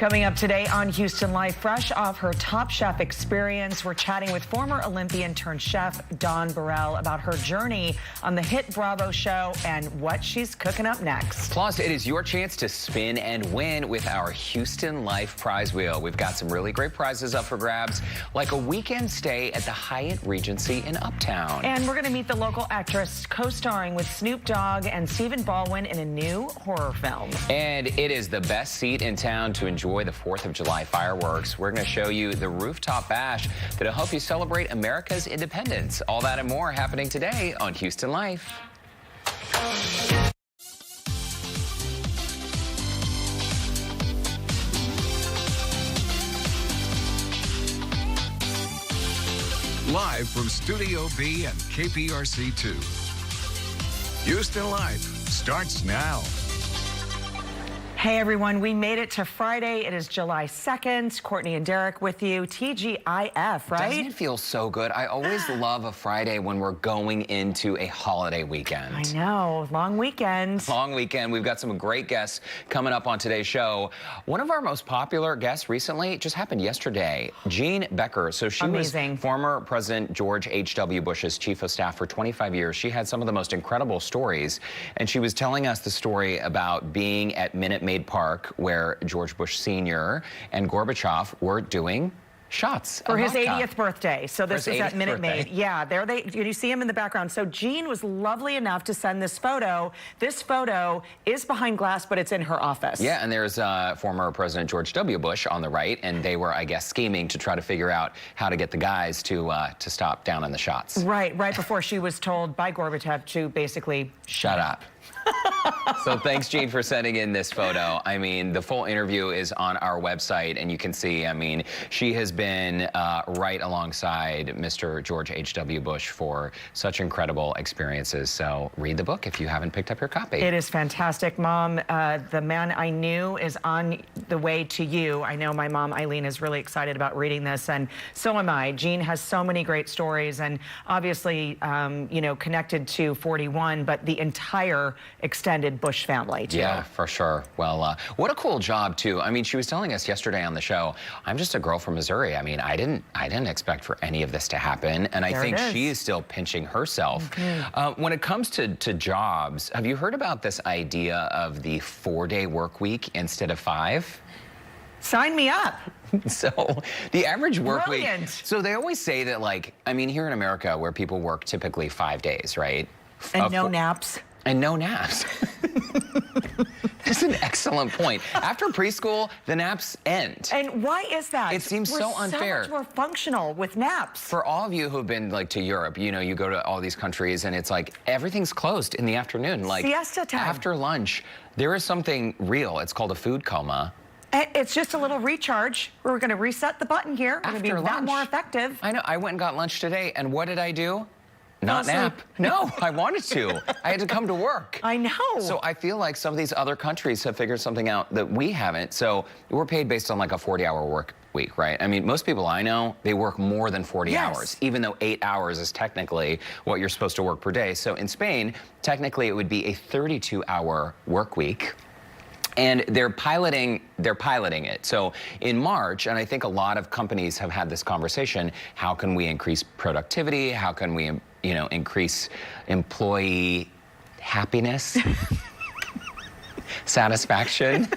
Coming up today on Houston Life, fresh off her Top Chef experience, we're chatting with former Olympian turned chef Dawn Burrell about her journey on the hit Bravo show and what she's cooking up next. Plus, it is your chance to spin and win with our Houston Life prize wheel. We've got some really great prizes up for grabs, like a weekend stay at the Hyatt Regency in Uptown. And we're going to meet the local actress co-starring with Snoop Dogg and Stephen Baldwin in a new horror film. And it is the best seat in town to enjoy the 4th of July fireworks. We're going to show you the rooftop bash that'll help you celebrate America's independence. All that and more happening today on Houston Life. Live from Studio B and KPRC 2. Houston Life starts now. Hey everyone, we made it to Friday. It is July 2nd. Courtney and Derek with you. TGIF, right? Doesn't it feel so good? I always love a Friday when we're going into a holiday weekend. I know, long weekend. Long weekend. We've got some great guests coming up on today's show. One of our most popular guests recently just happened yesterday, Jean Becker. So she Amazing. was former President George H.W. Bush's chief of staff for 25 years. She had some of the most incredible stories, and she was telling us the story about being at Minute Maid Park, where George Bush Sr. and Gorbachev were doing shots for his vodka. 80th birthday. So this was at Minute Maid. Yeah, there you see him in the background. So Jean was lovely enough to send this photo. This photo is behind glass, but it's in her office. Yeah, and there's former President George W. Bush on the right, and they were, I guess, scheming to try to figure out how to get the guys to stop down on the shots. Right before she was told by Gorbachev to basically shut up. So thanks, Jean, for sending in this photo. I mean, the full interview is on our website, and you can see, I mean, she has been right alongside Mr. George H.W. Bush for such incredible experiences. So read the book if you haven't picked up your copy. It is fantastic, Mom. The Man I Knew is on the way to you. I know my mom, Eileen, is really excited about reading this, and so am I. Jean has so many great stories, and obviously, you know, connected to 41, but the entire extended Bush family, too. Yeah, for sure. Well, what a cool job, too. I mean, she was telling us yesterday on the show, I'm just a girl from Missouri. I mean, I didn't expect for any of this to happen, and I think she is still pinching herself. When it comes to jobs, have you heard about this idea of the 4-day work week instead of 5? Sign me up. So the average work week. Brilliant. So they always say that, like, I mean, here in America, where people work typically 5 days, right? And no naps. And no naps. That's an excellent point. After preschool, the naps end. And why is that? It seems so unfair. We're so much more functional with naps. For all of you who've been, like, to Europe, you know, you go to all these countries and it's like everything's closed in the afternoon. Like, siesta time. After lunch, there is something real. It's called a food coma. It's just a little recharge. We're going to reset the button here. We're going to be that more effective. I know. I went and got lunch today, and what did I do? Not nap. No, I wanted to. I had to come to work. I know. So I feel like some of these other countries have figured something out that we haven't. So we're paid based on like a 40-hour work week, right? I mean, most people I know, they work more than 40 hours, even though 8 hours is technically what you're supposed to work per day. So in Spain, technically it would be a 32-hour work week. And they're piloting it. So in March, and I think a lot of companies have had this conversation, how can we increase productivity? How can we, you know, increase employee happiness? Satisfaction?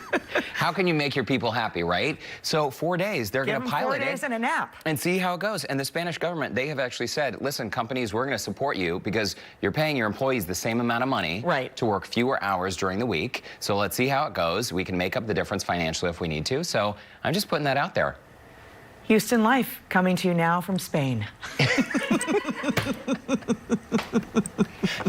How can you make your people happy, right? So 4 days, they're going to pilot it. 4 days and a nap. And see how it goes. And the Spanish government, they have actually said, listen, companies, we're going to support you because you're paying your employees the same amount of money to work fewer hours during the week. So let's see how it goes. We can make up the difference financially if we need to. So I'm just putting that out there. Houston Life, coming to you now from Spain.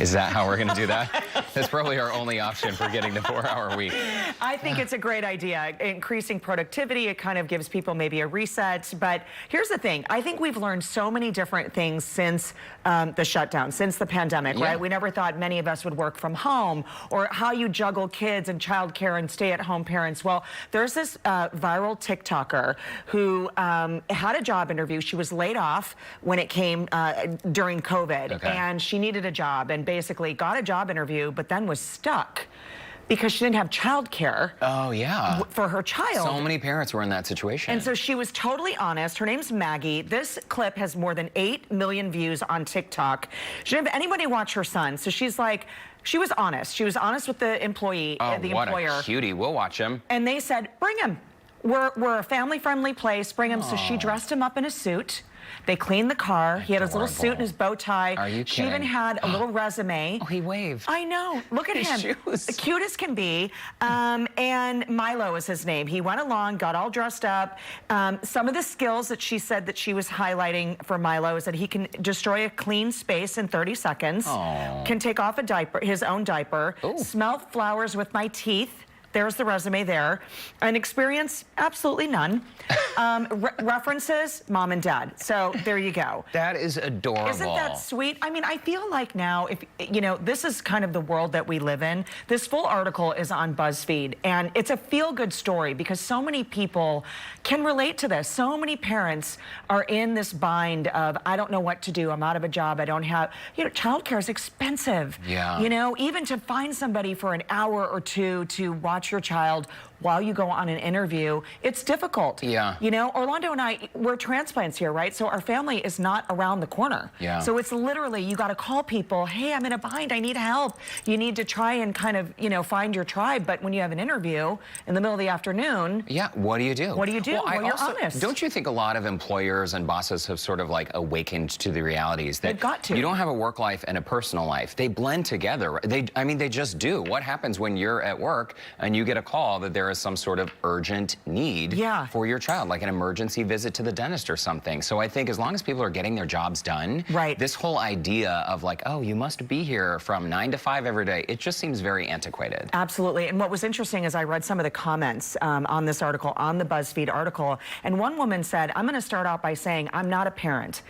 Is that how we're going to do that? That's probably our only option for getting the 4-hour week. I think it's a great idea. Increasing productivity, it kind of gives people maybe a reset. But here's the thing. I think we've learned so many different things since the shutdown, since the pandemic, right? We never thought many of us would work from home, or how you juggle kids and childcare and stay-at-home parents. Well, there's this viral TikToker who had a job interview. She was laid off when it came during COVID, and she needed a job and basically got a job interview, but then was stuck because she didn't have childcare. Oh, yeah. For her child. So many parents were in that situation. And so she was totally honest. Her name's Maggie. This clip has more than 8 million views on TikTok. She didn't have anybody watch her son. So she's like, she was honest. She was honest with the employee, the employer. What a cutie. We'll watch him. And they said, bring him. We're a family-friendly place. Bring him. So she dressed him up in a suit. They cleaned the car. He had his little suit and his bow tie. Are you kidding? She even had a little resume. Oh, he waved. I know. Look at him. Shoes. Cute as can be. And Milo is his name. He went along, got all dressed up. Some of the skills that she said that she was highlighting for Milo is that he can destroy a clean space in 30 seconds. Aww. Can take off a diaper, his own diaper. Ooh. Smell flowers with my teeth. There's the resume there. An experience, absolutely none. References, mom and dad. So there you go. That is adorable. Isn't that sweet? I mean, I feel like now, if you know, this is kind of the world that we live in. This full article is on BuzzFeed, and it's a feel-good story because so many people can relate to this. So many parents are in this bind of, I don't know what to do. I'm out of a job. I don't have, you know, childcare is expensive. Yeah. You know, even to find somebody for an hour or two to watch your child while you go on an interview, it's difficult. Yeah. You know, Orlando and I, we're transplants here, right? So our family is not around the corner. Yeah. So it's literally, you got to call people, hey, I'm in a bind, I need help. You need to try and kind of, you know, find your tribe. But when you have an interview in the middle of the afternoon. Yeah, what do you do? What do you do? Well, You're honest. Don't you think a lot of employers and bosses have sort of like awakened to the realities that They've got to. You don't have a work life and a personal life. They blend together. I mean, they just do. What happens when you're at work and you get a call that there is some sort of urgent need for your child, like an emergency visit to the dentist or something? So I think as long as people are getting their jobs done, this whole idea of like, oh, you must be here from 9 to 5 every day, it just seems very antiquated. Absolutely. And what was interesting is I read some of the comments on this article, on the BuzzFeed article, and one woman said, I'm going to start out by saying I'm not a parent,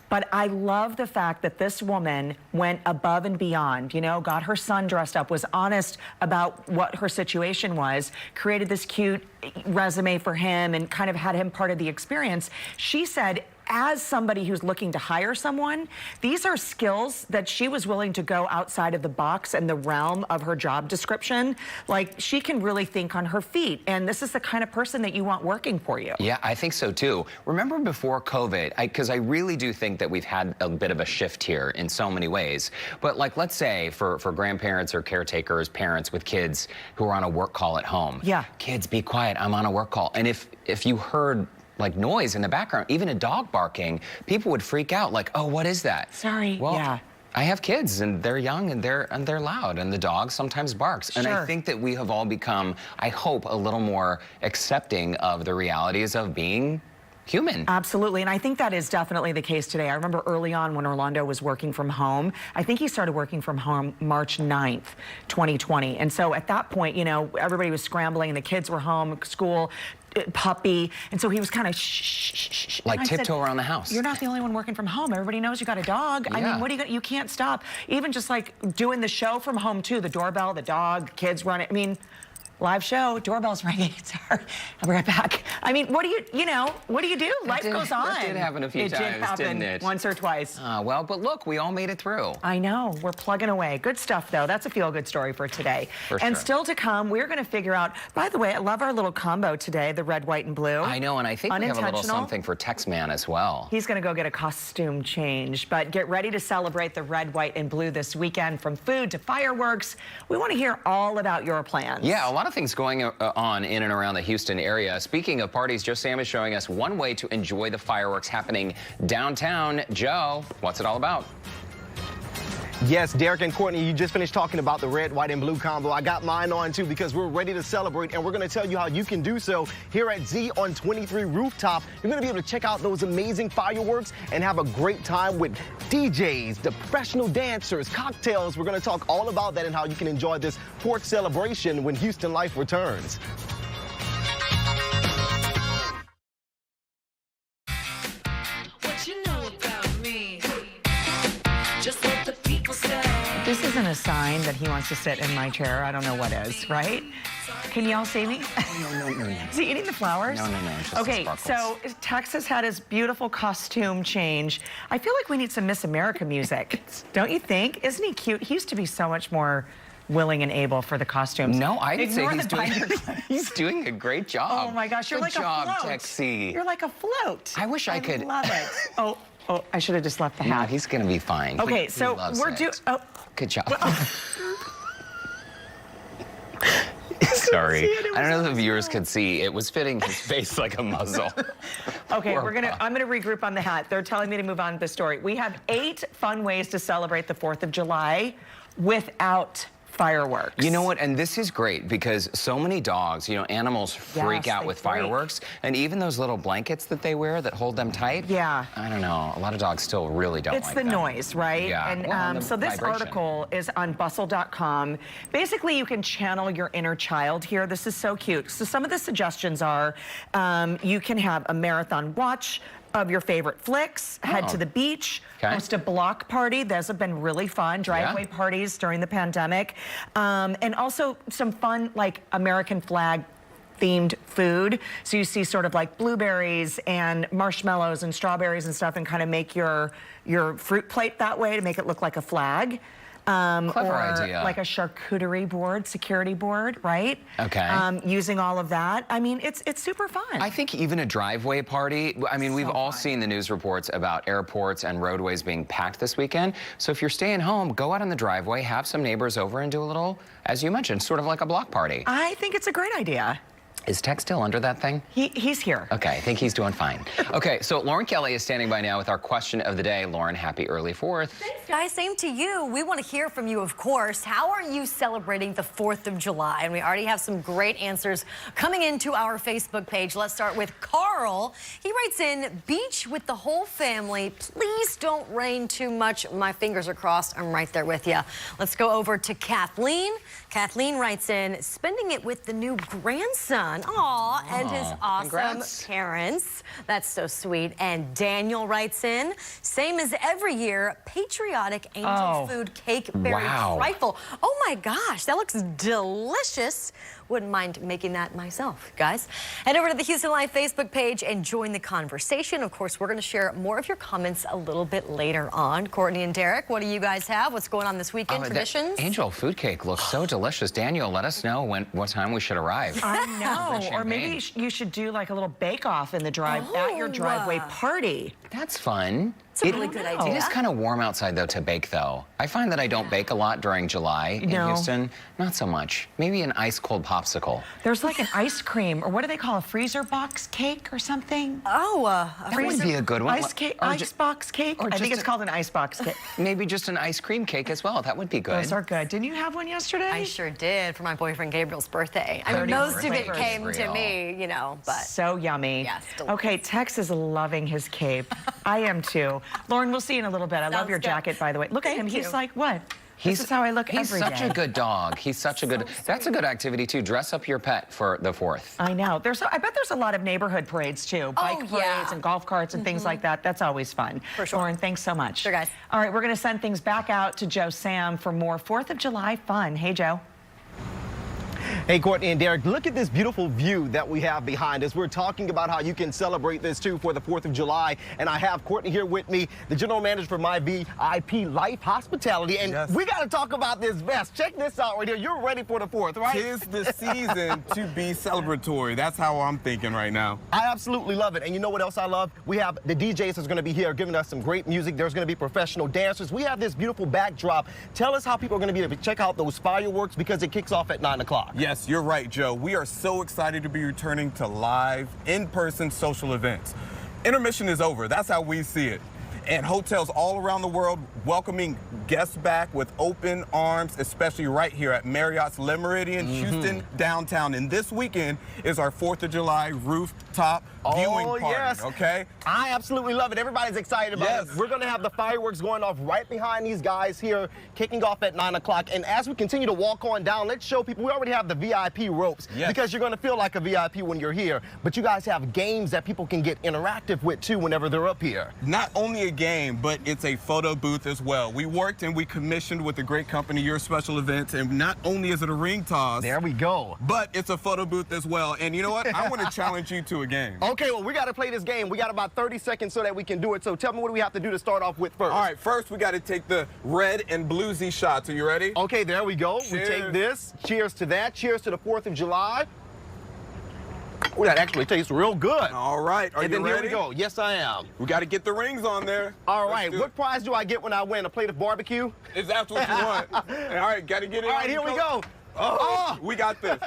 but I love the fact that this woman went above and beyond, you know, got her son dressed up, was honest about what her situation was, created this cute resume for him and kind of had him part of the experience. She said, as somebody who's looking to hire someone, these are skills that she was willing to go outside of the box and the realm of her job description. Like, she can really think on her feet. And this is the kind of person that you want working for you. Yeah, I think so too. Remember before COVID, because I really do think that we've had a bit of a shift here in so many ways. But like, let's say for grandparents or caretakers, parents with kids who are on a work call at home. Yeah. Kids, be quiet, I'm on a work call. And if you heard like noise in the background, even a dog barking, people would freak out like, oh, what is that? Sorry. Well, yeah. I have kids and they're young and they're loud and the dog sometimes barks. And I think that we have all become, I hope, a little more accepting of the realities of being human. Absolutely, and I think that is definitely the case today. I remember early on when Orlando was working from home. I think he started working from home March 9th, 2020. And so at that point, you know, everybody was scrambling and the kids were home, school, puppy, and so he was kind of shh. Like tiptoe around the house. You're not the only one working from home. Everybody knows you got a dog. I mean, what do you can't stop. Even just like doing the show from home too, the doorbell, the dog, kids running. I mean, live show, doorbell's ringing. Sorry, I'll be right back. I mean, what do you do? Life goes on. That did happen a few times, didn't it? Once or twice. Well, but look, we all made it through. I know, we're plugging away. Good stuff, though. That's a feel-good story for today. And still to come, we're going to figure out, by the way, I love our little combo today, the red, white, and blue. I know, and I think we have a little something for Tex-Man as well. He's going to go get a costume change, but get ready to celebrate the red, white, and blue this weekend, from food to fireworks. We want to hear all about your plans. Yeah, a lot of things going on in and around the Houston area. Speaking of parties, Joe Sam is showing us one way to enjoy the fireworks happening downtown. Joe, what's it all about? Yes, Derek and Courtney, you just finished talking about the red, white, and blue combo. I got mine on, too, because we're ready to celebrate, and we're going to tell you how you can do so here at Z on 23 Rooftop. You're going to be able to check out those amazing fireworks and have a great time with DJs, the professional dancers, cocktails. We're going to talk all about that and how you can enjoy this 4th celebration when Houston Life returns. This isn't a sign that he wants to sit in my chair. I don't know what is, right? Can y'all see me? No. Is he eating the flowers? No. Just okay, so Tex has had his beautiful costume change. I feel like we need some Miss America music. Don't you think? Isn't he cute? He used to be so much more willing and able for the costumes. No, I'd say Ignore he's doing a great job. Oh my gosh, you're Good like job, a float. Texie. You're like a float. I wish I could. Love it. Oh, I should have just left the hat. No, he's gonna be fine. Okay, so we're doing. Oh, good job. Sorry, I don't know if the viewers could see. It was fitting his face like a muzzle. Okay, I'm gonna regroup on the hat. They're telling me to move on to the story. We have 8 fun ways to celebrate the 4th of July without fireworks. You know what? And this is great because so many dogs, you know, animals freak out with fireworks. And even those little blankets that they wear that hold them tight. Yeah. I don't know. A lot of dogs still really don't like It's them. the noise, right? Yeah. And Well, so this vibration. article is on bustle.com. Basically, you can channel your inner child here. This is so cute. So some of the suggestions are you can have a marathon watch of your favorite flicks, head to the beach, host a block party. Those have been really fun, driveway parties during the pandemic. And also some fun, like, American flag themed food. So you see sort of like blueberries and marshmallows and strawberries and stuff and kind of make your fruit plate that way to make it look like a flag. Clever idea. Like a charcuterie board, security board, right? Okay. Using all of that. I mean, it's super fun. I think even a driveway party, I mean, we've all seen the news reports about airports and roadways being packed this weekend. So if you're staying home, go out in the driveway, have some neighbors over and do a little, as you mentioned, sort of like a block party. I think it's a great idea. Is Tex still under that thing? He's here. Okay, I think he's doing fine. Okay, so Lauren Kelly is standing by now with our question of the day. Lauren, happy early 4th. Thanks, guys. Same to you. We want to hear from you, of course. How are you celebrating the 4th of July? And we already have some great answers coming into our Facebook page. Let's start with Carl. He writes in, beach with the whole family. Please don't rain too much. My fingers are crossed. I'm right there with you. Let's go over to Kathleen. Kathleen writes in, spending it with the new grandson. Aw, and his awesome parents. That's so sweet. And Daniel writes in, same as every year, patriotic angel food cake berry trifle. Oh my gosh, that looks delicious. Wouldn't mind making that myself, guys. Head over to the Houston Live Facebook page and join the conversation. Of course, we're going to share more of your comments a little bit later on. Courtney and Derek, what do you guys have? What's going on this weekend? Traditions? Angel food cake looks so delicious. Daniel, let us know what time we should arrive. I know. Or maybe you should do like a little bake-off in the at your driveway party. That's fun. It's a really good idea. It is kind of warm outside, though, to bake, though. I find that I don't bake a lot during July in Houston. Not so much. Maybe an ice-cold popsicle. There's like an ice cream, or what do they call a freezer box cake or something? Oh, that would be a good one. Ice box cake? I think it's called an ice box cake. Maybe just an ice cream cake as well. That would be good. Those are good. Didn't you have one yesterday? I sure did, for my boyfriend Gabriel's birthday. I mean, most of it came to me, you know, but. So yummy. Yes, okay, Tex is loving his cape. I am too. Lauren, we'll see you in a little bit. I love your jacket, by the way. Look at him. He's like, what? This is how I look every day. He's such a good dog. He's such a good. That's a good activity too. Dress up your pet for the 4th. I know. I bet there's a lot of neighborhood parades too. Bike parades and golf carts and things like that. That's always fun. For sure. Lauren, thanks so much. Sure, guys. All right, we're going to send things back out to Joe Sam for more 4th of July fun. Hey, Joe. Hey, Courtney and Derek, look at this beautiful view that we have behind us. We're talking about how you can celebrate this, too, for the 4th of July. And I have Courtney here with me, the general manager for My VIP Life Hospitality. And we got to talk about this vest. Check this out right here. You're ready for the 4th, right? 'Tis the season to be celebratory. That's how I'm thinking right now. I absolutely love it. And you know what else I love? We have the DJs that's going to be here giving us some great music. There's going to be professional dancers. We have this beautiful backdrop. Tell us how people are going to be able to check out those fireworks because it kicks off at 9 o'clock. Yes, you're right, Joe. We are so excited to be returning to live, in-person social events. Intermission is over. That's how we see it. And hotels all around the world welcoming guests back with open arms, especially right here at Marriott's Le Méridien, Houston downtown. And this weekend is our 4th of July rooftop viewing party, yes. okay? I absolutely love it. Everybody's excited about it. We're going to have the fireworks going off right behind these guys here, kicking off at 9 o'clock. And as we continue to walk on down, let's show people, we already have the VIP ropes because you're going to feel like a VIP when you're here. But you guys have games that people can get interactive with, too, whenever they're up here. Not only a game, but it's a photo booth as well. We worked and we commissioned with a great company, Your Special Events, and not only is it a ring toss. There we go. But it's a photo booth as well. And you know what? I want to challenge you to a game. Okay, well, we got to play this game. We got about 30 seconds so that we can do it. So tell me what do we have to do to start off with first. All right, first we got to take the red and blue Z shots. Are you ready? Okay, there we go. Cheers. We take this. Cheers to that. Cheers to the 4th of July. Oh, that actually tastes real good. All right, are and you then ready? here we go. Yes, I am. We got to get the rings on there. All Let's right, do what it. prize do I get when I win? A plate of barbecue? Is that what you want? All right, got to get it. All right, here we go. Oh, we got this.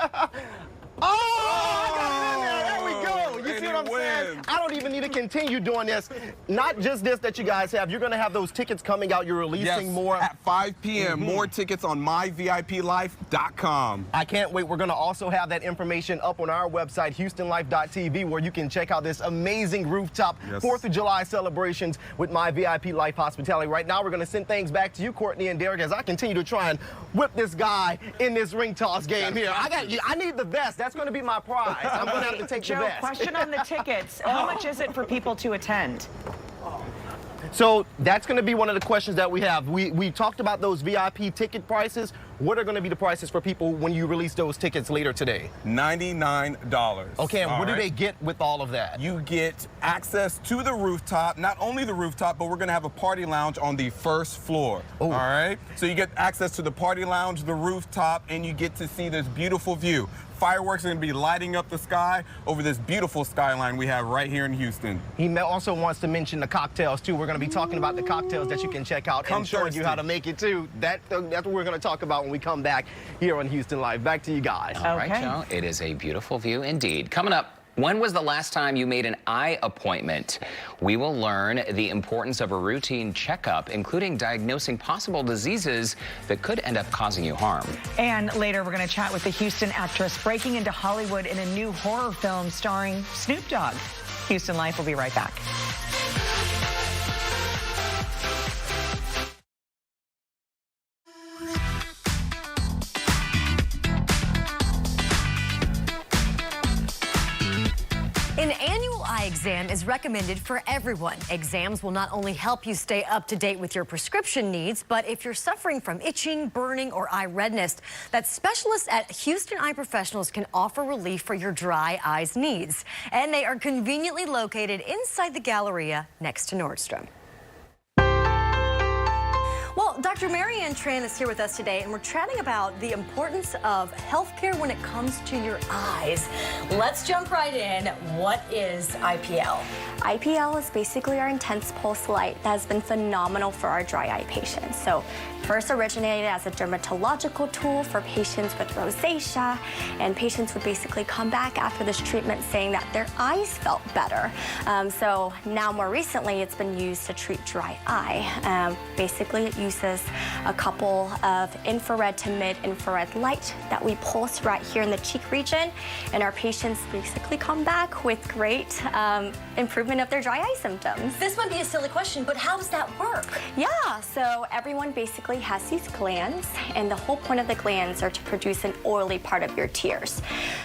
Oh, I got it in there. There we go. You And see what I'm he saying? wins. I don't even need to continue doing this. Not just this that you guys have. You're going to have those tickets coming out. You're releasing more. At 5 p.m. More tickets on myviplife.com. I can't wait. We're going to also have that information up on our website, HoustonLife.tv, where you can check out this amazing rooftop 4th of July celebrations with My VIP Life Hospitality. Right now, we're going to send things back to you, Courtney and Derek, as I continue to try and whip this guy in this ring toss game here. I need the vest. That's going to be my prize. I'm going to have to take the Joe, vest. question on the tickets. How much is it for people to attend? So that's going to be one of the questions that we have. We talked about those VIP ticket prices. What are going to be the prices for people when you release those tickets later today? $99. Okay, and All what do right? they get with all of that? You get access to the rooftop, not only the rooftop, but we're going to have a party lounge on the first floor. Ooh. All right? So you get access to the party lounge, the rooftop, and you get to see this beautiful view. Fireworks are going to be lighting up the sky over this beautiful skyline we have right here in Houston. He also wants to mention the cocktails, too. We're going to be talking about the cocktails that you can check out and showing you how to make it, too. That's what we're going to talk about when we come back here on Houston Live. Back to you guys. All right, Joe. It is a beautiful view indeed. Coming up, when was the last time you made an eye appointment? We will learn the importance of a routine checkup, including diagnosing possible diseases that could end up causing you harm. And later, we're going to chat with the Houston actress breaking into Hollywood in a new horror film starring Snoop Dogg. Houston Life will be right back. An annual eye exam is recommended for everyone. Exams will not only help you stay up to date with your prescription needs, but if you're suffering from itching, burning, or eye redness, that specialists at Houston Eye Professionals can offer relief for your dry eyes needs. And they are conveniently located inside the Galleria next to Nordstrom. Well, Dr. Marianne Tran is here with us today, and we're chatting about the importance of healthcare when it comes to your eyes. Let's jump right in. What is IPL? IPL is basically our intense pulse light that has been phenomenal for our dry eye patients. So first originated as a dermatological tool for patients with rosacea, and patients would basically come back after this treatment saying that their eyes felt better. So now more recently it's been used to treat dry eye. Basically it uses a couple of infrared to mid-infrared light that we pulse right here in the cheek region, and our patients basically come back with great improvement of their dry eye symptoms. This might be a silly question, but how does that work? Yeah, so everyone basically has these glands, and the whole point of the glands are to produce an oily part of your tears.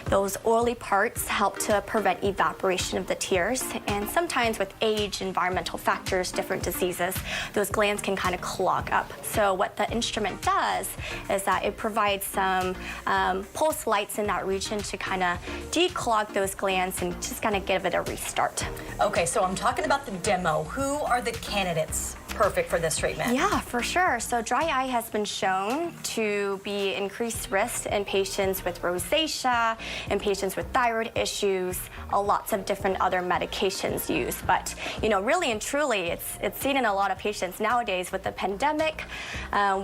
Those oily parts help to prevent evaporation of the tears, and sometimes with age, environmental factors, different diseases, those glands can kind of clog up. So what the instrument does is that it provides some pulse lights in that region to kind of declog those glands and just kind of give it a restart. Okay, so I'm talking about the demo. Who are the candidates perfect for this treatment? Yeah, for sure. So dry eye has been shown to be increased risk in patients with rosacea, in patients with thyroid issues, lots of different other medications used. But, you know, really and truly, it's seen in a lot of patients nowadays with the pandemic.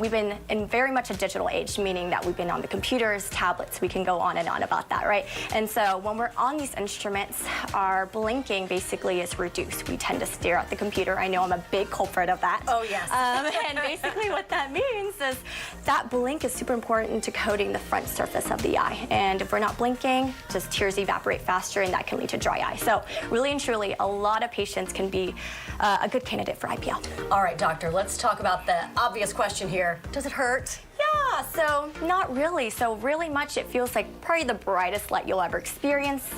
We've been in very much a digital age, meaning that we've been on the computers, tablets, we can go on and on about that, right? And so when we're on these instruments, our blinking basically is reduced. We tend to stare at the computer. I know I'm a big culprit of that. Oh, yes. And basically what that means is that blink is super important to coating the front surface of the eye. And if we're not blinking, just tears evaporate faster, and that can lead to dry eye. So really and truly, a lot of patients can be a good candidate for IPL. All right, doctor, let's talk about the obvious question here. Does it hurt? Yeah, so not really. So really much it feels like probably the brightest light you'll ever experience.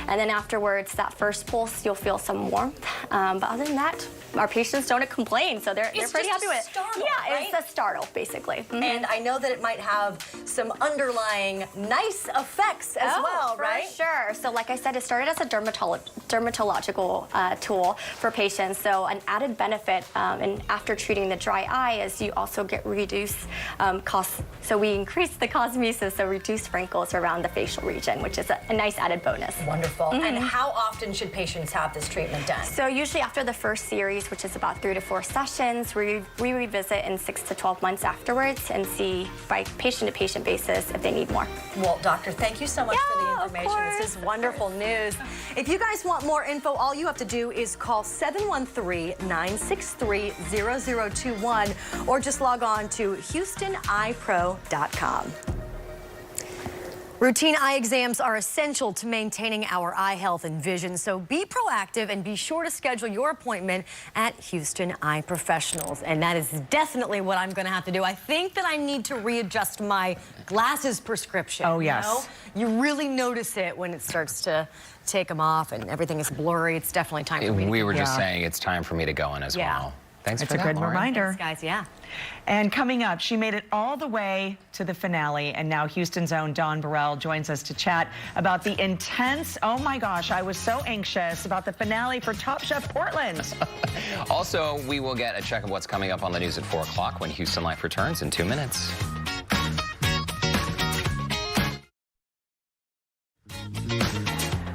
And then afterwards, that first pulse, you'll feel some warmth. But other than that, our patients don't complain, so they're pretty happy with it. Startle, Yeah, right? it's a startle, basically. And I know that it might have some underlying nice effects as well, right? Sure. So like I said, it started as a dermatological tool for patients. So an added benefit and after treating the dry eye is you also get reduced so we increase the cosmesis, so reduce wrinkles around the facial region, which is a nice added bonus. Wonderful. And how often should patients have this treatment done? So usually after the first series, which is about 3 to 4 sessions, we revisit in 6 to 12 months afterwards and see by patient-to-patient basis if they need more. Well, doctor, thank you so much for the information. This is wonderful news. If you guys want more info, all you have to do is call 713-963-0021 or just log on to HoustonEyePro.com. Routine eye exams are essential to maintaining our eye health and vision, so be proactive and be sure to schedule your appointment at Houston Eye Professionals. And that is definitely what I'm going to have to do. I think that I need to readjust my glasses prescription. Oh, yes. You really notice it when it starts to take them off and everything is blurry. It's definitely time for me to We were just saying it's time for me to go in as well. Thanks for that, It's a good Lauren. reminder. Thanks, guys, yeah. And coming up, she made it all the way to the finale, and now Houston's own Dawn Burrell joins us to chat about the intense, oh my gosh, I was so anxious about the finale for Top Chef Portland. Also, we will get a check of what's coming up on the news at 4 o'clock when Houston Life returns in 2 minutes.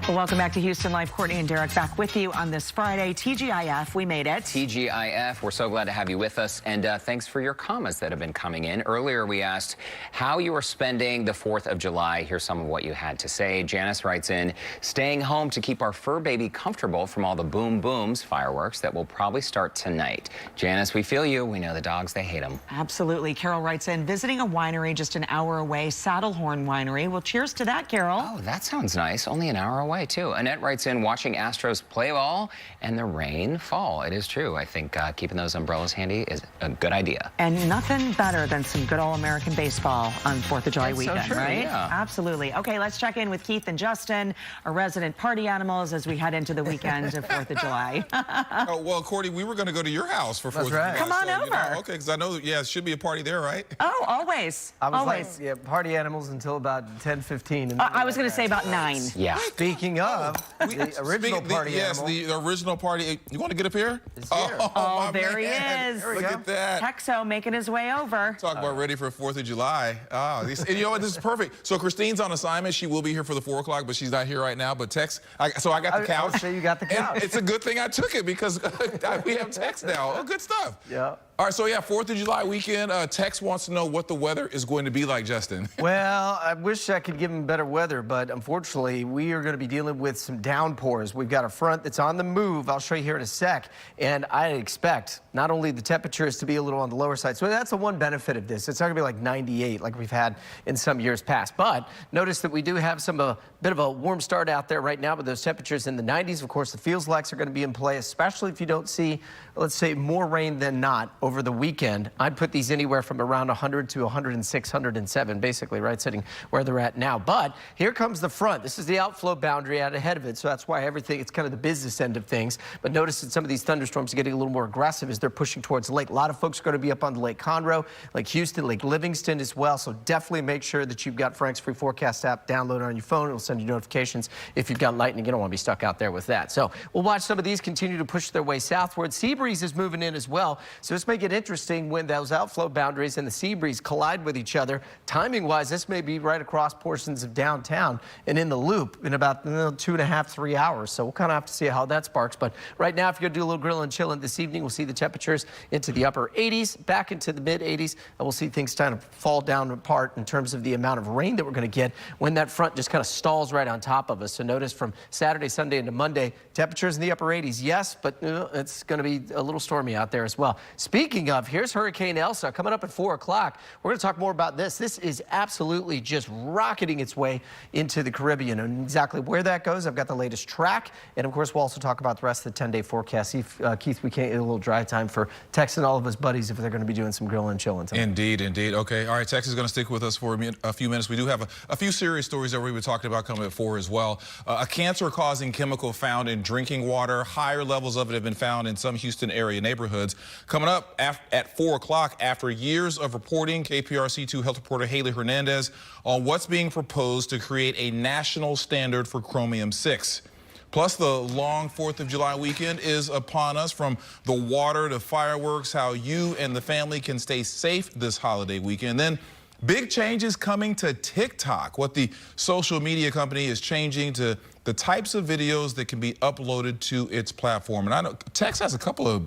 Well, welcome back to Houston Live. Courtney and Derek back with you on this Friday. TGIF, we made it. TGIF, we're so glad to have you with us, and thanks for your comments that have been coming in. Earlier, we asked how you were spending the 4th of July. Here's some of what you had to say. Janice writes in, staying home to keep our fur baby comfortable from all the boom booms fireworks that will probably start tonight. Janice, we feel you. We know the dogs, they hate them. Absolutely. Carol writes in, visiting a winery just an hour away, Saddlehorn Winery. Well, cheers to that, Carol. Oh, that sounds nice. Only an hour away, too. Annette writes in, watching Astros play ball and the rain fall. It is true. I think keeping those umbrellas handy is a good idea. And nothing better than some good All-American baseball on 4th of July weekend, so true, right? Yeah. Absolutely. Okay, let's check in with Keith and Justin, our resident party animals, as we head into the weekend of 4th of July. Oh, well, Courtney, we were going to go to your house for 4th of July. Come on over. Okay, because I know, it should be a party there, right? Oh, always. I was always. like, party animals until about 10:15. I was going to say about 9. Yeah. Speaking of, the original party Yes, animal. the original party. You want to get up here? It's here. Oh, my there man. he is. Look at that. Texo making his way over. Talk about ready for 4th of July. And you know what? This is perfect. So Christine's on assignment. She will be here for the 4 o'clock, but she's not here right now. But Tex, so I got the couch. I'll show you got the couch. And it's a good thing I took it because we have Tex now. Oh, good stuff. Yeah. All right, so 4th of July weekend. Tex wants to know what the weather is going to be like, Justin. Well, I wish I could give him better weather, but unfortunately, we are going to be dealing with some downpours. We've got a front that's on the move. I'll show you here in a sec. And I expect not only the temperatures to be a little on the lower side, so that's the one benefit of this. It's not going to be like 98 like we've had in some years past. But notice that we do have a bit of a warm start out there right now, but those temperatures in the 90s. Of course, the feels-likes are going to be in play, especially if you don't see, let's say, more rain than not over the weekend. I'd put these anywhere from around 100 to 106, 107, basically, right, sitting where they're at now. But here comes the front. This is the outflow boundary out ahead of it, so that's why everything, it's kind of the business end of things. But notice that some of these thunderstorms are getting a little more aggressive as they're pushing towards the lake. A lot of folks are going to be up on the Lake Conroe, Lake Houston, Lake Livingston as well, so definitely make sure that you've got Frank's Free Forecast app downloaded on your phone. It'll send you notifications if you've got lightning. You don't want to be stuck out there with that. So we'll watch some of these continue to push their way southward. Sea breeze is moving in as well, so this may get interesting when those outflow boundaries and the sea breeze collide with each other. Timing-wise, this may be right across portions of downtown and in the loop in about 2.5, 3 hours. So we'll kind of have to see how that sparks. But right now, if you're going to do a little grill and chilling this evening, we'll see the temperatures into the upper 80s, back into the mid-80s, and we'll see things kind of fall down apart in terms of the amount of rain that we're going to get when that front just kind of stalls right on top of us. So notice from Saturday, Sunday into Monday, temperatures in the upper 80s, yes, but it's going to be a little stormy out there as well. Speaking speaking of, here's Hurricane Elsa coming up at 4 o'clock. We're going to talk more about this. This is absolutely just rocketing its way into the Caribbean. And exactly where that goes, I've got the latest track. And of course, we'll also talk about the rest of the 10-day forecast. See if, Keith, we can't get a little dry time for Tex and all of his buddies if they're going to be doing some grilling and chilling tonight. Indeed, indeed. Okay, all right, Tex is going to stick with us for a few minutes. We do have a few serious stories that we've been talking about coming at 4 as well. A cancer-causing chemical found in drinking water. Higher levels of it have been found in some Houston area neighborhoods. Coming up at 4 o'clock, after years of reporting, KPRC2 health reporter Haley Hernandez on what's being proposed to create a national standard for chromium-6. Plus, the long 4th of July weekend is upon us. From the water to fireworks, how you and the family can stay safe this holiday weekend. Then, big changes coming to TikTok. What the social media company is changing to the types of videos that can be uploaded to its platform. And I know Tex has a couple of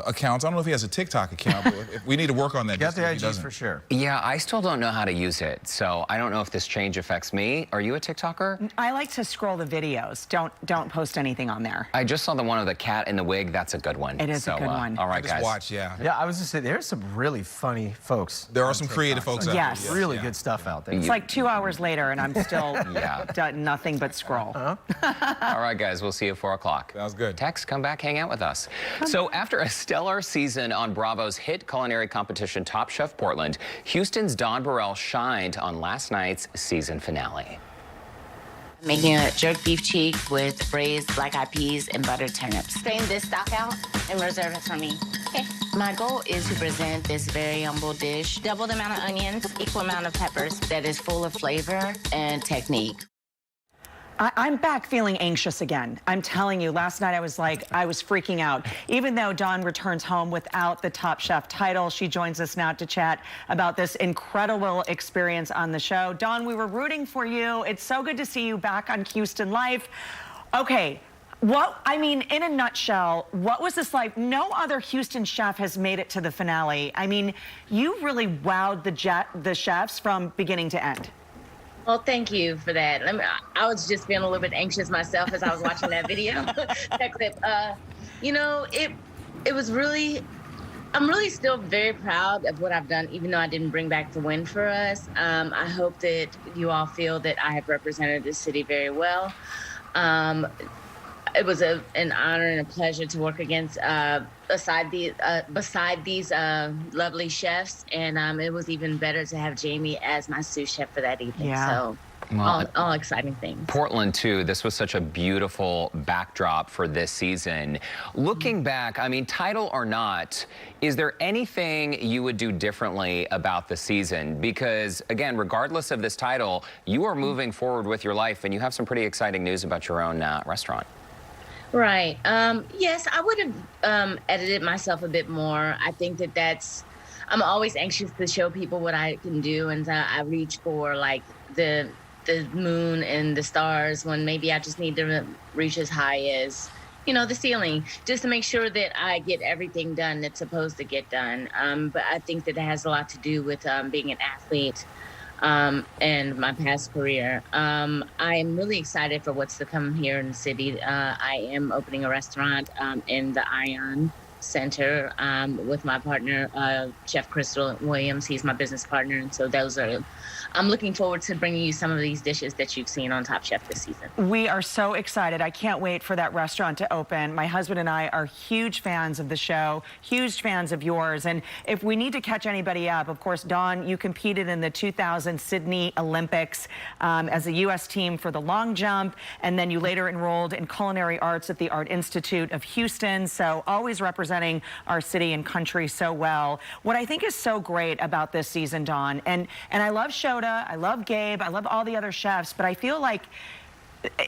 accounts. I don't know if he has a TikTok account, but if we need to work on that. Got the IGs for sure. Yeah, I still don't know how to use it, so I don't know if this change affects me. Are you a TikToker? I like to scroll the videos. Don't post anything on there. I just saw the one of the cat in the wig. That's a good one. It is a good one. All right, Just guys. watch, yeah. Yeah, I was just saying, there's some really funny folks. There are some creative folks out Yes. there. Really good stuff out there. It's like 2 hours later, and I'm still Yeah. done nothing but scroll. All right, guys, we'll see you at 4 o'clock. Sounds good. Tex, come back, hang out with us. So after a stellar season on Bravo's hit culinary competition Top Chef Portland, Houston's Don Burrell shined on last night's season finale. Making a jerk beef cheek with braised black eyed peas and buttered turnips. Strain this stock out and reserve it for me. Okay. My goal is to present this very humble dish. Double the amount of onions, equal amount of peppers that is full of flavor and technique. I'm back feeling anxious again. I'm telling you, last night I was freaking out. Even though Dawn returns home without the Top Chef title, she joins us now to chat about this incredible experience on the show. Dawn, we were rooting for you. It's so good to see you back on Houston Life. Okay. In a nutshell, what was this like? No other Houston chef has made it to the finale. I mean, you really wowed the chefs from beginning to end. Well, thank you for that. I was just feeling a little bit anxious myself as I was watching that video. It was really, I'm really still very proud of what I've done, even though I didn't bring back the win for us. I hope that you all feel that I have represented this city very well. It was an honor and a pleasure to work against beside these lovely chefs, and it was even better to have Jamie as my sous chef for that evening. Yeah. So all exciting things. Portland, too, this was such a beautiful backdrop for this season. Looking back, I mean, title or not, is there anything you would do differently about the season? Because, again, regardless of this title, you are moving forward with your life, and you have some pretty exciting news about your own restaurant. Right. Yes, I would have edited myself a bit more. I think I'm always anxious to show people what I can do, and I reach for like the moon and the stars when maybe I just need to reach as high as, the ceiling, just to make sure that I get everything done that's supposed to get done. But I think that it has a lot to do with being an athlete. And my past career. I am really excited for what's to come here in the city. I am opening a restaurant in the Ion Center with my partner, Chef Crystal Williams. He's my business partner. And so I'm looking forward to bringing you some of these dishes that you've seen on Top Chef this season. We are so excited. I can't wait for that restaurant to open. My husband and I are huge fans of the show, huge fans of yours. And if we need to catch anybody up, of course, Dawn, you competed in the 2000 Sydney Olympics as a U.S. team for the long jump. And then you later enrolled in culinary arts at the Art Institute of Houston. So always representing our city and country so well. What I think is so great about this season, Dawn, and I love Shota, I love Gabe, I love all the other chefs, but I feel like,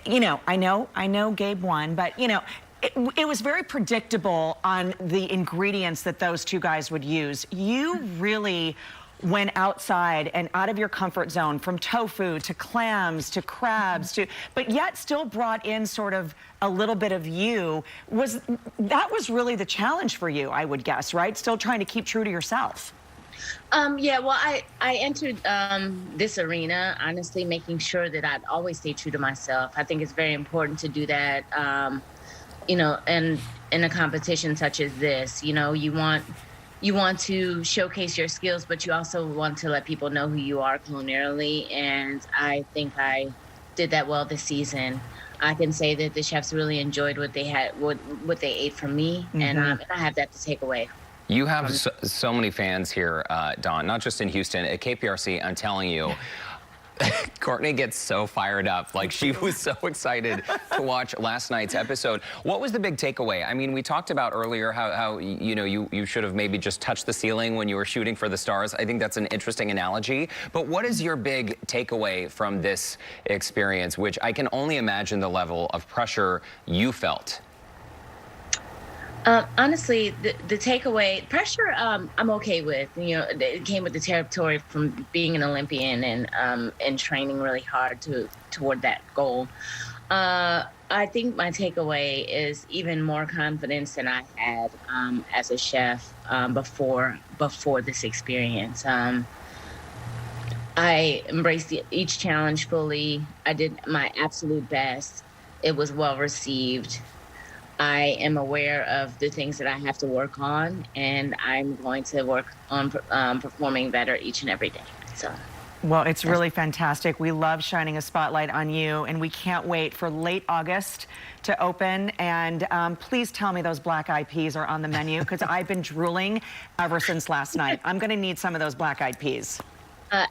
I know Gabe won, but, it was very predictable on the ingredients that those two guys would use. You really went outside and out of your comfort zone, from tofu to clams to crabs but yet still brought in sort of a little bit of you. That was really the challenge for you, I would guess, right? Still trying to keep true to yourself. I entered this arena, honestly, making sure that I'd always stay true to myself. I think it's very important to do that, and in a competition such as this, you you want to showcase your skills, but you also want to let people know who you are culinarily. And I think I did that well this season. I can say that the chefs really enjoyed what they had, what they ate from me, and I have that to take away. You have so many fans here, Dawn, not just in Houston, at KPRC. I'm telling you, Courtney gets so fired up. Like, she was so excited to watch last night's episode. What was the big takeaway? I mean, we talked about earlier how you know, you should have maybe just touched the ceiling when you were shooting for the stars. I think that's an interesting analogy. But what is your big takeaway from this experience, which I can only imagine the level of pressure you felt? Honestly, the takeaway, pressure, I'm okay with. You know, it came with the territory from being an Olympian and training really hard toward that goal. I think my takeaway is even more confidence than I had as a chef before this experience. I embraced each challenge fully. I did my absolute best. It was well received. I am aware of the things that I have to work on, and I'm going to work on performing better each and every day. So. Well, it's really fantastic. We love shining a spotlight on you, and we can't wait for late August to open. And please tell me those black-eyed peas are on the menu, because I've been drooling ever since last night. I'm going to need some of those black-eyed peas.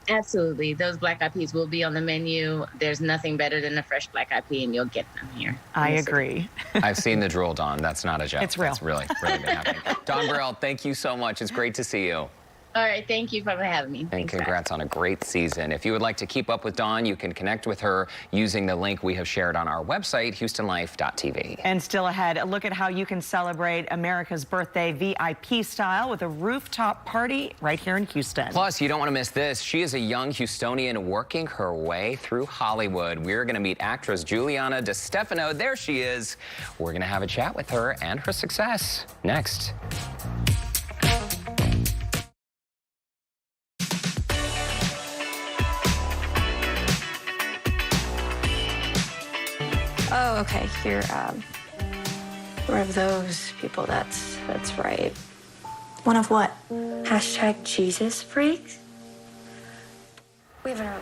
Absolutely. Those black-eyed peas will be on the menu. There's nothing better than a fresh black-eyed pea, and you'll get them here. I agree. I've seen the drool, Dawn. That's not a joke. It's real. That's really been happening. Dawn Burrell, thank you so much. It's great to see you. All right, thank you for having me. And congrats on a great season. If you would like to keep up with Dawn, you can connect with her using the link we have shared on our website, HoustonLife.tv. And still ahead, a look at how you can celebrate America's birthday VIP style with a rooftop party right here in Houston. Plus, you don't want to miss this. She is a young Houstonian working her way through Hollywood. We're going to meet actress Juliana Distefano. There she is. We're going to have a chat with her and her success next. Oh, okay. You're one of those people. That's right. One of what? Hashtag Jesus freaks. We have an early.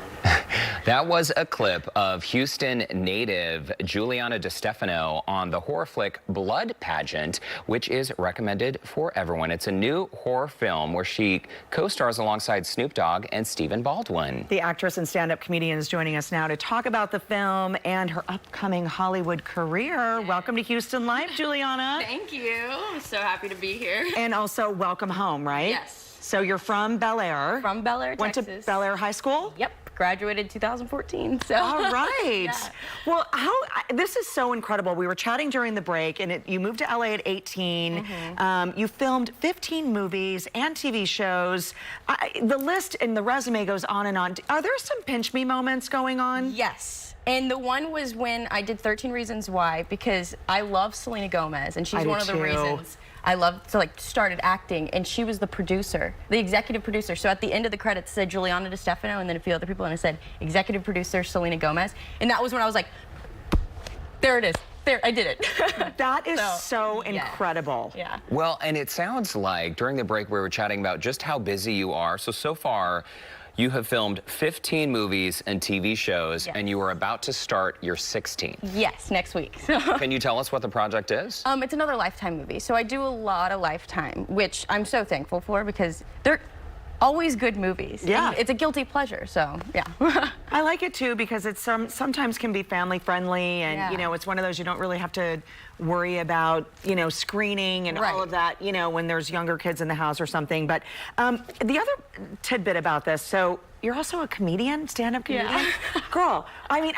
That was a clip of Houston native Juliana Distefano on the horror flick Blood Pageant, which is recommended for everyone. It's a new horror film where she co-stars alongside Snoop Dogg and Stephen Baldwin. The actress and stand-up comedian is joining us now to talk about the film and her upcoming Hollywood career. Welcome to Houston Live, Juliana. Thank you. I'm so happy to be here. And also welcome home, right? Yes. So you're from Bel Air. From Bel Air, Went Texas. to Bel Air High School? Yep. Graduated 2014. So. All right. Yeah. Well, this is so incredible. We were chatting during the break, and you moved to LA at 18. You filmed 15 movies and TV shows. The list and the resume goes on and on. Are there some pinch me moments going on? Yes. And the one was when I did 13 Reasons Why, because I love Selena Gomez, and she's one of the reasons I love to started acting, and she was the producer, the executive producer. So at the end of the credits it said Juliana Distefano and then a few other people, and it said executive producer Selena Gomez. And that was when I was like, there it is. There, I did it. That is so incredible. Yeah. Well, and it sounds like during the break we were chatting about just how busy you are. So far, you have filmed 15 movies and TV shows, and you are about to start your 16th. Yes, next week. Can you tell us what the project is? It's another Lifetime movie. So I do a lot of Lifetime, which I'm so thankful for because they're always good movies. Yeah. And it's a guilty pleasure, so yeah. I like it too because it's sometimes can be family friendly, and you know, it's one of those you don't really have to worry about, you know, screening and all of that, you know, when there's younger kids in the house or something. But the other tidbit about this, so you're also a comedian, stand-up comedian? Girl, I mean,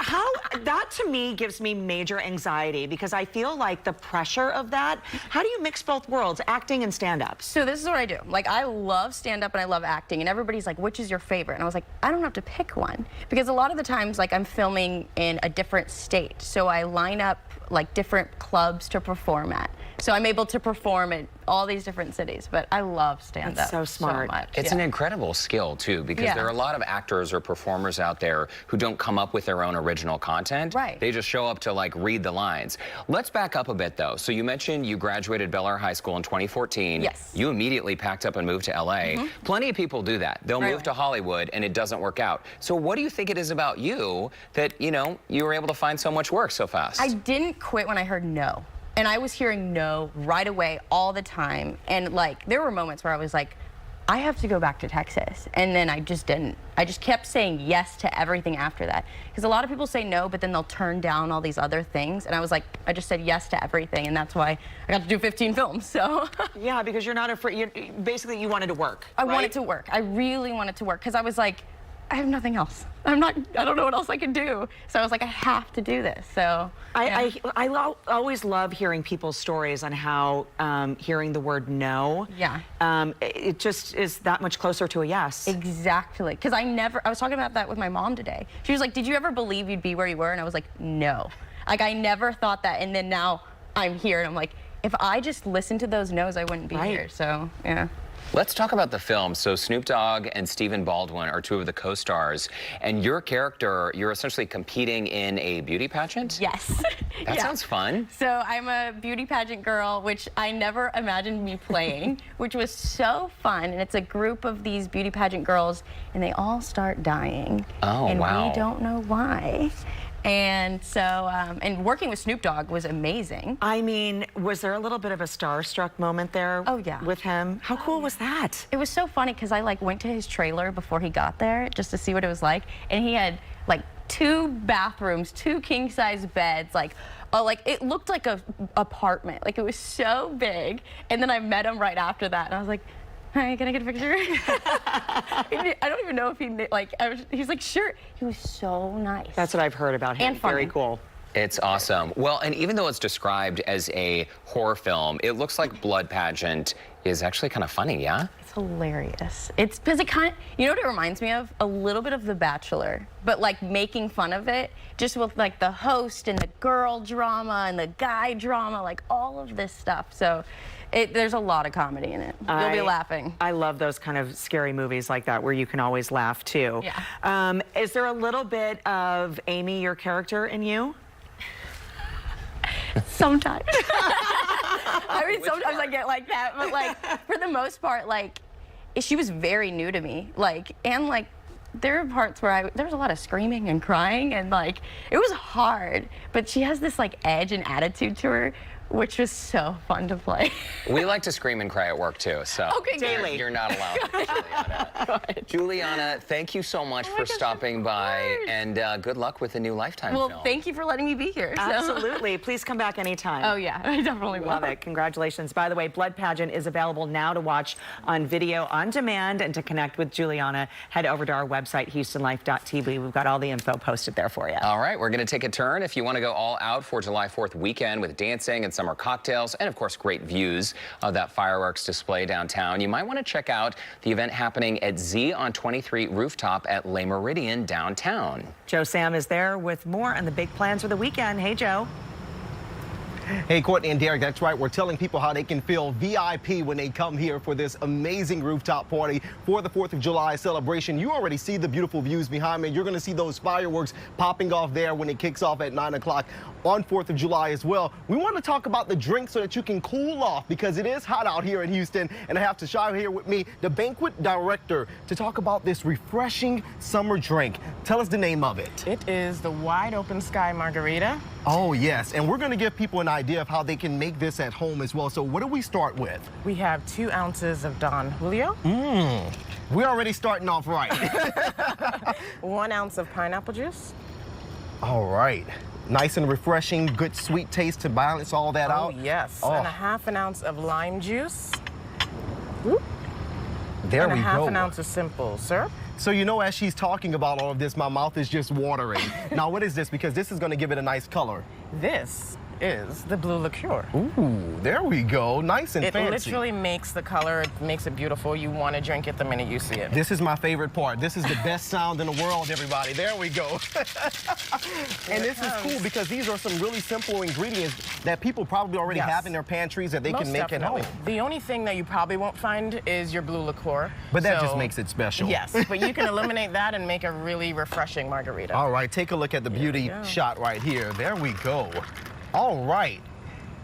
that to me gives me major anxiety because I feel like the pressure of that, how do you mix both worlds, acting and stand-up? So this is what I do. Like, I love stand-up and I love acting, and everybody's like, which is your favorite? And I was like, I don't have to pick one because a lot of the times, like, I'm filming in a different state. So I line up like different clubs to perform at. So I'm able to perform at all these different cities, but I love stand-up. That's so smart. So much. It's an incredible skill, too, because there are a lot of actors or performers out there who don't come up with their own original content. Right. They just show up to, like, read the lines. Let's back up a bit, though. So you mentioned you graduated Bel Air High School in 2014. Yes. You immediately packed up and moved to L.A. Plenty of people do that. They'll move to Hollywood, and it doesn't work out. So what do you think it is about you that, you know, you were able to find so much work so fast? I didn't quit when I heard no. And I was hearing no right away all the time. And like, there were moments where I was like, I have to go back to Texas. And then I just didn't. I just kept saying yes to everything after that. Because a lot of people say no, but then they'll turn down all these other things. And I was like, I just said yes to everything. And that's why I got to do 15 films, so. Yeah, because you're not afraid. Basically, you wanted to work. I wanted to work. I really wanted to work because I was like, I have nothing else. I don't know what else I can do. So I was like, I have to do this. So I always love hearing people's stories on how hearing the word no, it just is that much closer to a yes. Exactly. Because I was talking about that with my mom today. She was like, did you ever believe you'd be where you were? And I was like, no. Like, I never thought that. And then now I'm here and I'm like, if I just listened to those no's, I wouldn't be here. So, yeah. Let's talk about the film. So Snoop Dogg and Stephen Baldwin are two of the co-stars. And your character, you're essentially competing in a beauty pageant? Yes. That sounds fun. So I'm a beauty pageant girl, which I never imagined me playing, which was so fun. And it's a group of these beauty pageant girls, and they all start dying. Oh, and wow. we don't know why. And so, and working with Snoop Dogg was amazing. I mean, was there a little bit of a starstruck moment there with him? How cool was that? It was so funny because I like went to his trailer before he got there just to see what it was like. And he had like 2 bathrooms, 2 king-size beds, like it looked like a apartment. Like it was so big. And then I met him right after that and I was like, hi, can I get a picture? I don't even know if he, like, he's like, sure. He was so nice. That's what I've heard about him. And funny. Very cool. It's awesome. Well, and even though it's described as a horror film, it looks like Blood Pageant is actually kind of funny, yeah? It's hilarious. It's because it kind of, you know what it reminds me of? A little bit of The Bachelor, but like making fun of it, just with like the host and the girl drama and the guy drama, like all of this stuff. So there's a lot of comedy in it. You'll be laughing. I love those kind of scary movies like that where you can always laugh too. Yeah. Is there a little bit of Amy, your character, in you? Sometimes. I mean, sometimes I get like that, but like for the most part, like she was very new to me. Like, and like there are parts where there was a lot of screaming and crying, and like it was hard. But she has this like edge and attitude to her, which was so fun to play. We like to scream and cry at work too, so daily. You're not allowed, Juliana. Juliana, thank you so much for stopping by, and good luck with the new Lifetime film. Well, thank you for letting me be here. Absolutely. Please come back anytime. Oh yeah, I definitely will. Love it. Congratulations. By the way, Blood Pageant is available now to watch on video on demand, and to connect with Juliana, head over to our website, HoustonLife.tv. We've got all the info posted there for you. All right, we're going to take a turn. If you want to go all out for July 4th weekend with dancing and summer cocktails, and of course great views of that fireworks display downtown, you might want to check out the event happening at Z on 23 rooftop at Le Meridian downtown. Joe Sam is there with more on the big plans for the weekend. Hey, Joe. Hey, Courtney and Derek, that's right. We're telling people how they can feel VIP when they come here for this amazing rooftop party for the 4th of July celebration. You already see the beautiful views behind me. You're going to see those fireworks popping off there when it kicks off at 9 o'clock on 4th of July as well. We want to talk about the drinks so that you can cool off, because it is hot out here in Houston. And I have to share here with me the banquet director to talk about this refreshing summer drink. Tell us the name of it. It is the Wide Open Sky Margarita. Oh, yes. And we're going to give people an idea of how they can make this at home as well. So what do we start with? We have 2 ounces of Don Julio. We're already starting off right. 1 ounce of pineapple juice. All right. Nice and refreshing, good sweet taste to balance all that out. Oh, yes. And a 1/2 ounce of lime juice. There we go. And a 1/2 ounce of simple syrup. So, you know, as she's talking about all of this, my mouth is just watering. Now, what is this? Because this is going to give it a nice color. This is the blue liqueur. Ooh, there we go. Nice and It fancy. literally makes the color, it makes it beautiful. You want to drink it the minute you see it. This is my favorite part. This is the best sound in the world, everybody. There we go. And this is cool because these are some really simple ingredients that people probably already have in their pantries that they can make at home. The only thing that you probably won't find is your blue liqueur. But that just makes it special. Yes, but you can eliminate that and make a really refreshing margarita. All right, take a look at the beauty shot right here. There we go. All right.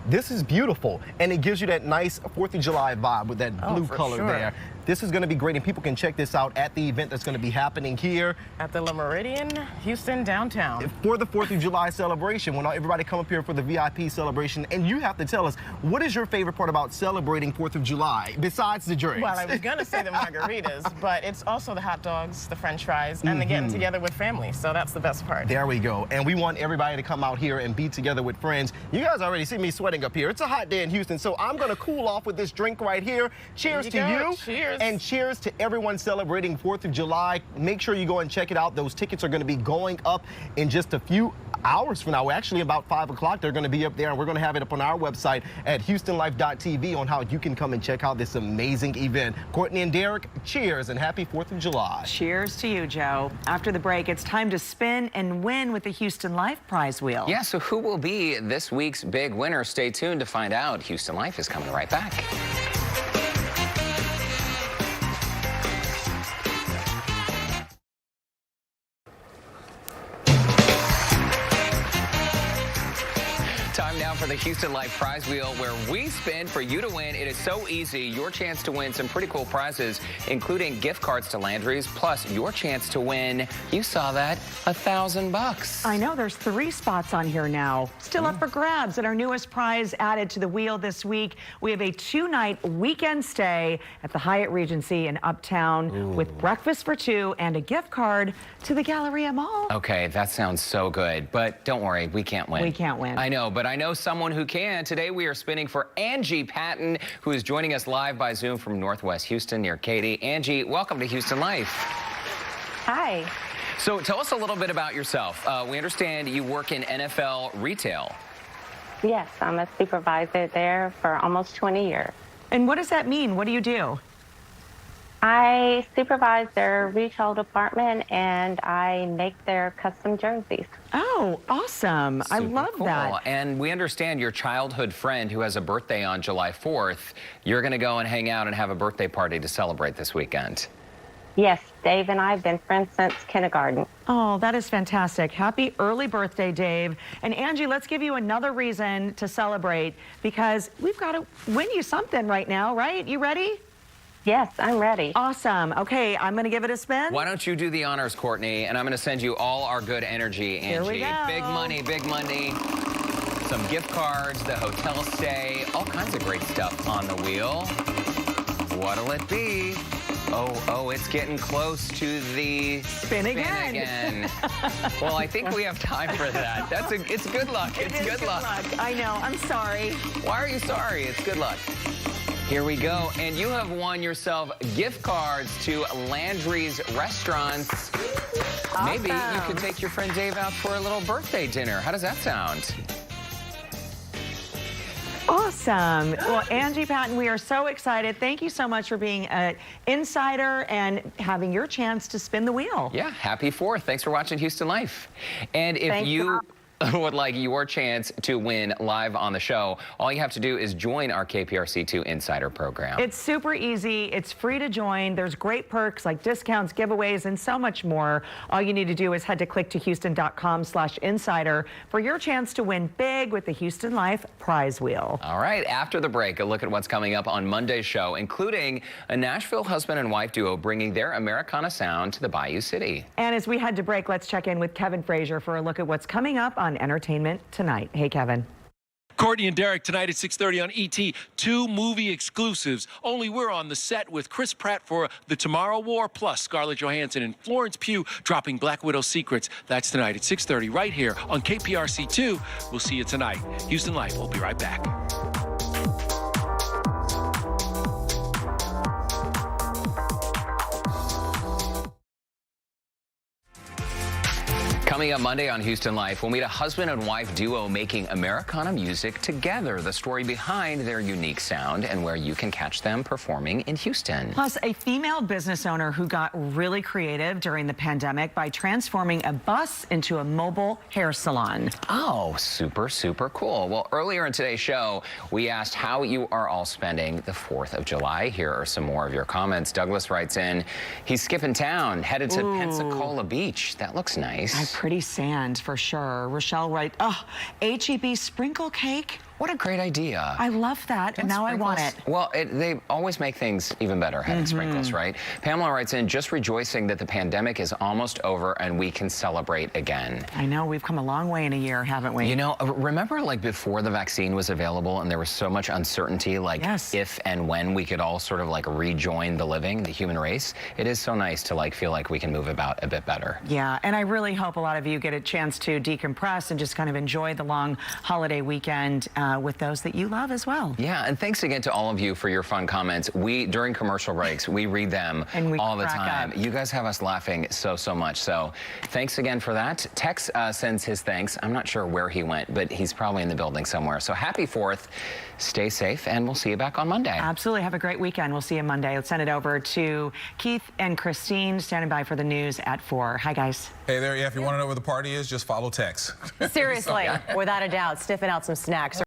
This is beautiful, and it gives you that nice 4th of July vibe with that blue color there. This is going to be great, and people can check this out at the event that's going to be happening here at the Le Meridian, Houston, downtown. For the 4th of July celebration, when everybody come up here for the VIP celebration, and you have to tell us, what is your favorite part about celebrating 4th of July, besides the drinks? Well, I was going to say the margaritas, but it's also the hot dogs, the french fries, and the getting together with family, so that's the best part. There we go, and we want everybody to come out here and be together with friends. You guys already see me sweating up here. It's a hot day in Houston, so I'm going to cool off with this drink right here. Cheers to you. Cheers. And cheers to everyone celebrating 4th of July. Make sure you go and check it out. Those tickets are going to be going up in just a few hours from now. Actually, about 5 o'clock, they're going to be up there, and we're going to have it up on our website at HoustonLife.tv on how you can come and check out this amazing event. Courtney and Derek, cheers and happy 4th of July. Cheers to you, Joe. After the break, it's time to spin and win with the Houston Life prize wheel. Yeah, so who will be this week's big winner? Stay tuned to find out. Houston Life is coming right back. Time now for the Houston Life prize wheel, where we spin for you to win. It is so easy. Your chance to win some pretty cool prizes, including gift cards to Landry's, plus your chance to win, you saw that, $1,000. I know, there's 3 spots on here now. Still up for grabs. And our newest prize added to the wheel this week, we have a 2-night weekend stay at the Hyatt Regency in Uptown with breakfast for 2 and a gift card to the Galleria Mall. Okay, that sounds so good, but don't worry, we can't win. We can't win. I know, but I know someone who can. Today we are spinning for Angie Patton, who is joining us live by Zoom from Northwest Houston near Katy. Angie, welcome to Houston Life. Hi. So tell us a little bit about yourself. We understand you work in NFL retail. Yes, I'm a supervisor there for almost 20 years. And what does that mean? What do you do? I supervise their retail department, and I make their custom jerseys. Oh, awesome. I love that. And we understand your childhood friend who has a birthday on July 4th. You're going to go and hang out and have a birthday party to celebrate this weekend. Yes, Dave and I have been friends since kindergarten. Oh, that is fantastic. Happy early birthday, Dave. And Angie, let's give you another reason to celebrate, because we've got to win you something right now, right? You ready? Yes, I'm ready. Awesome. Okay, I'm going to give it a spin. Why don't you do the honors, Courtney, and I'm going to send you all our good energy, Angie. Here we go. Big money, big money. Some gift cards, the hotel stay, all kinds of great stuff on the wheel. What'll it be? Oh, it's getting close to the spin again. Well, I think we have time for that. It's good luck. It's good luck. I know. I'm sorry. Why are you sorry? It's good luck. Here we go. And you have won yourself gift cards to Landry's restaurants. Awesome. Maybe you could take your friend Dave out for a little birthday dinner. How does that sound? Awesome. Well, Angie Patton, we are so excited. Thank you so much for being an insider and having your chance to spin the wheel. Yeah, happy 4th. Thanks for watching Houston Life. And if you would like your chance to win live on the show, all you have to do is join our KPRC2 Insider program. It's super easy. It's free to join. There's great perks like discounts, giveaways, and so much more. All you need to do is head to click2houston.com/insider for your chance to win big with the Houston Life prize wheel. All right, after the break, a look at what's coming up on Monday's show, including a Nashville husband and wife duo bringing their Americana sound to the Bayou City. And as we head to break, let's check in with Kevin Frazier for a look at what's coming up on Entertainment Tonight. Hey, Kevin. Courtney and Derek tonight at 6:30 on ET. 2 movie exclusives. Only we're on the set with Chris Pratt for The Tomorrow War, plus Scarlett Johansson and Florence Pugh dropping Black Widow secrets. That's tonight at 6:30 right here on KPRC2. We'll see you tonight. Houston Life. We'll be right back. Coming up Monday on Houston Life, we'll meet a husband and wife duo making Americana music together. The story behind their unique sound and where you can catch them performing in Houston. Plus, a female business owner who got really creative during the pandemic by transforming a bus into a mobile hair salon. Oh, super, super cool. Well, earlier in today's show, we asked how you are all spending the 4th of July. Here are some more of your comments. Douglas writes in, he's skipping town, headed to Pensacola Beach. That looks nice. Pretty sand for sure. Rochelle writes, oh, HEB sprinkle cake. What a great idea. I love that, and now sprinkles. I want it. Well, they always make things even better having sprinkles, right? Pamela writes in, just rejoicing that the pandemic is almost over and we can celebrate again. I know, we've come a long way in a year, haven't we? You know, remember like before the vaccine was available and there was so much uncertainty, like if and when we could all sort of like rejoin the living, the human race? It is so nice to like feel like we can move about a bit better. Yeah, and I really hope a lot of you get a chance to decompress and just kind of enjoy the long holiday weekend with those that you love as well. Yeah, and thanks again to all of you for your fun comments. During commercial breaks, we read them all the time. You guys have us laughing so much. So thanks again for that. Tex sends his thanks. I'm not sure where he went, but he's probably in the building somewhere. So happy 4th. Stay safe, and we'll see you back on Monday. Absolutely. Have a great weekend. We'll see you Monday. Let's send it over to Keith and Christine standing by for the news at 4. Hi, guys. Hey there. Yeah, if you want to know where the party is, just follow Tex. Seriously, without a doubt, sniffing out some snacks.